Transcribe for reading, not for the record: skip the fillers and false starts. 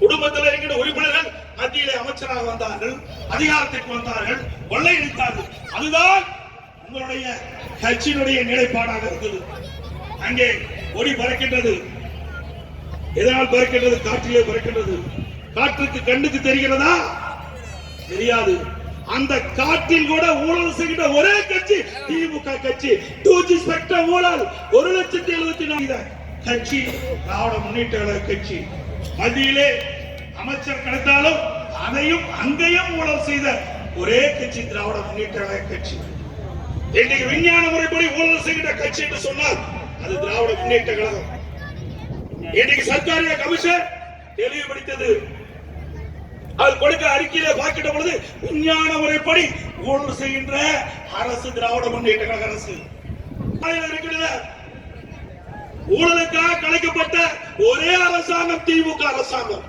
குடும்பத்தில் இருக்கிற உறுப்பினர்கள் மத்தியிலே அமைச்சராக வந்தார்கள், அதிகாரத்திற்கு வந்தார்கள், கொள்ளையடித்தார்கள். அதுதான் உங்களுடைய கட்சியினுடைய நிலைப்பாடாக இருந்தது. அங்கே கொடி பறக்கின்றது. எதனால் பறக்கின்றது? காற்றிலே பறக்கின்றது. காற்றுக்கு கண்ணுக்கு தெரிகிறதா? தெரியாது. அந்த காற்றில் கூட ஊழல் செய்கின்ற ஒரே கட்சி திமுக கட்சி. 2G ஸ்பெக்ட்ரம் ஊழல் 1,74,000 கட்சி திராவிட முன்னேற்ற கழக கட்சி. மத்தியிலே அமைச்சர் கிடைத்தாலும் அதையும் அங்கேயும் ஊழல் செய்த ஒரே கட்சி திராவிட முன்னேற்ற கழக கட்சி. இன்றைக்கு விஞ்ஞான முறைப்படி ஊழல் செய்கின்ற கட்சி என்று சொன்னால் அது திராவிட முன்னேற்ற கழகம். இன்னைக்கு சர்க்காரிய கமிஷன் தெளிவுபடுத்தது. அது கொடுக்க அறிக்கையில பார்க்கின்ற பொழுது விஞ்ஞான முறைப்படி ஊழல் செய்கின்ற அரசு திராவிட முன்னேற்ற கழக அரசு. ஊழலுக்காக கலைக்கப்பட்ட ஒரே அரசாங்கம் திமுக அரசாங்கம்.